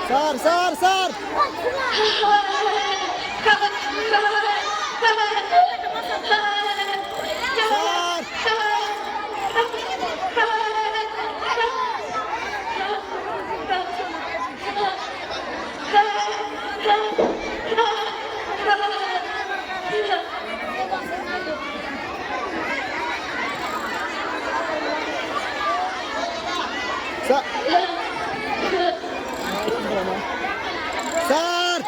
Sir sir sir sir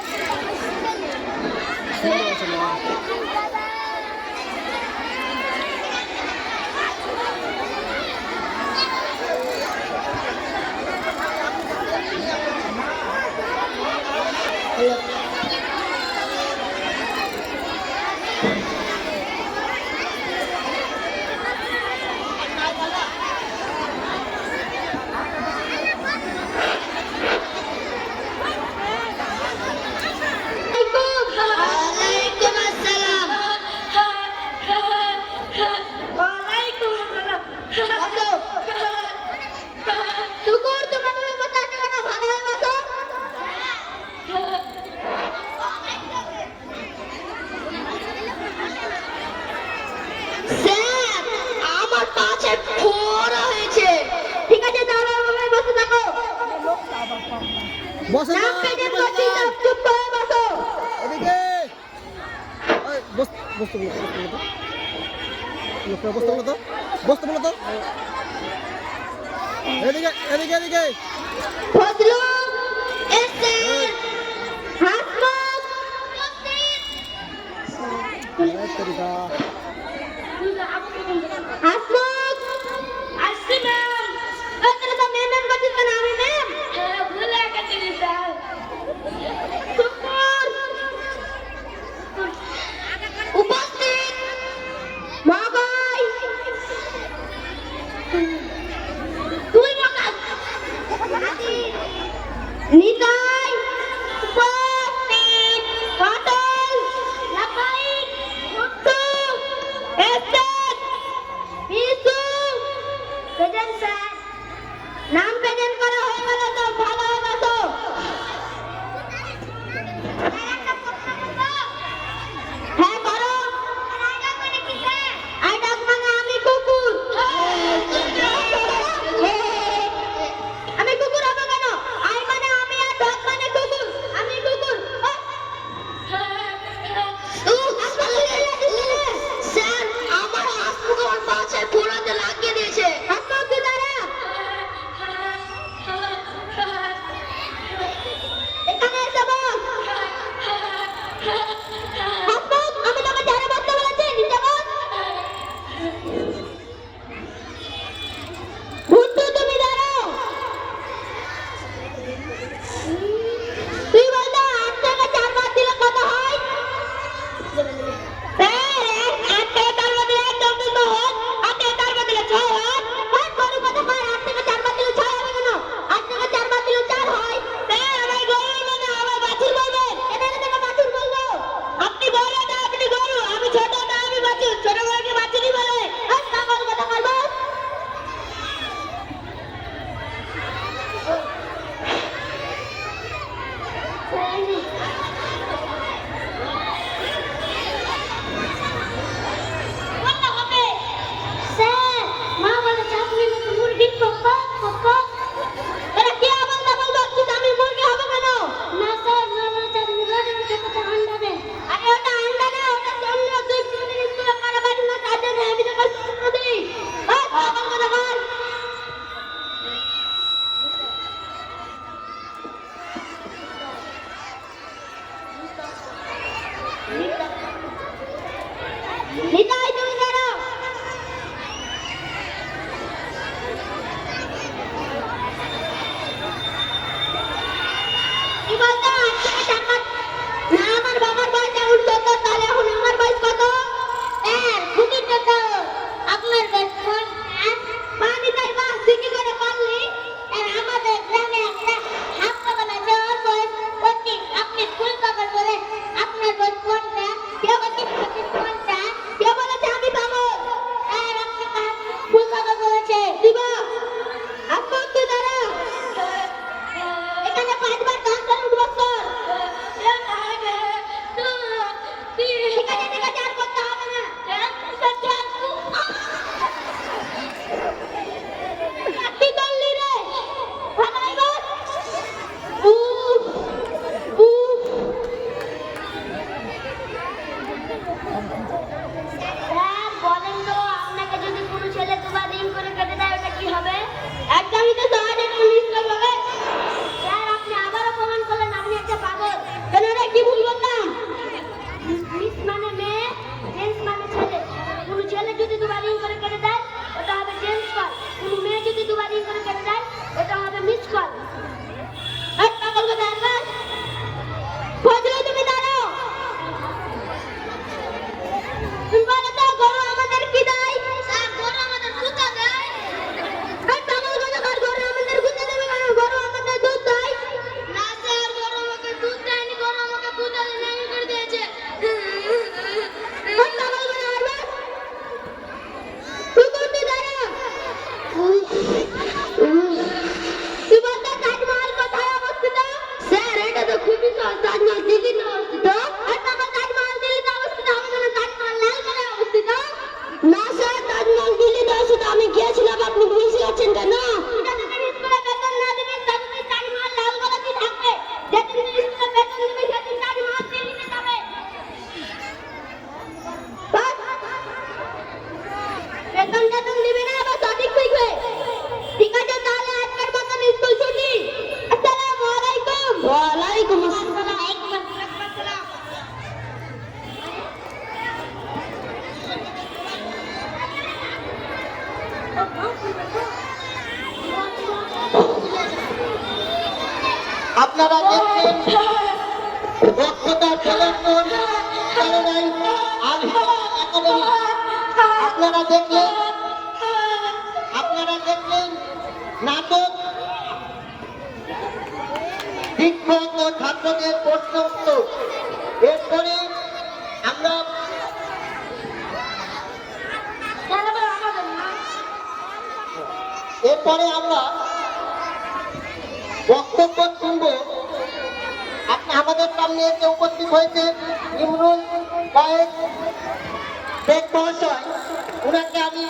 বসো না চুপ করে বসো এদিকে বসতে বলো তো এদিকে এদিকে এদিকে ফজলু এসে হাসমত তরিকা হাসমত আসসালাম তোরা তো মেম করছিস না আমি মেম ভুলে গেছি স্যার উপস্থিত মহাশয় তুই নিতাই উপস্থিত কাটল লাফাইক মুট্টু এসেট বিশু প্রেজেন্ট স্যার নাম প্রেজেন্ট করা হয়ে গেল তো ভালো হবে তো হ্যাঁ করো আই ডাক মানে আমি কুকুর আমি কুকুর হবো কেন আই মানে আমি আর ডগ মানে কুকুর আমি কুকুর স্যার আমার হাসমুখ আমার পাশে ফোড়াতে লাগিয়ে দিয়েছে হাসমুখ দাঁড়া মিস কল। এই পাগল কথা আনবার ফজলে তুমি দাঁড়াও। তুমি বলো তো গরু আমাদের কি দেয়? স্যার গরু আমাদের কুতা দেয়। এই পাগল কথা কার গরু আমাদের কুতা দেবে কেন? গরু আমাদের দুধ দেয়। না স্যার গরু আমাকে দুধ দেয়নি, গরু আমাকে কুতা দিয়ে ন্যাংরা করে দিয়েছে। এই পাগল কথা আনবার তুই করতে দাঁড়া। তুই বলতো তাজমহল কোথায় অবস্থিত? স্যার এটা তো খুবই সহজ, তাজমহল দিল্লিতে অবস্থিত। আর তারপর তাজমহল দিল্লিতে অবস্থিত হবে কেন? তাজমহল লালকেল্লায় অবস্থিত। না স্যার, তাজমহল দিল্লিতে অবস্থিত। আমি গিয়েছিলাম, আপনি ভুল শিখাচ্ছেন কেন? যতদিন স্কুলে বেতন না দিবি ততদিন তাজমহল লালকেল্লাতেই থাকবে। যেদিন তুই স্কুলে বেতন দিবি সেদিন তাজমহল দিল্লিতে যাবে। বাস। বেতন টেতন দিবি না, আবার সঠিক শিখবে। ঠিক আছে, তাহলে আজকের মতন স্কুল ছুটি। আসসালামু আলাইকুম। ওয়ালাইকুম আসসালাম। আপনারা দেখছেন দক্ষতা টেলিফোন প্যারাডাইস আল একাডেমি। আপনারা দেখলেন নাটক শিক্ষক ও ছাত্রদের প্রশ্ন উত্তর। এরপরে আমরা বক্তব্য শুনব। আমাদের সামনে এসে উপস্থিত হয়েছে ইমরুল কয়েক শেখ মহাশয়। উনাকে আমি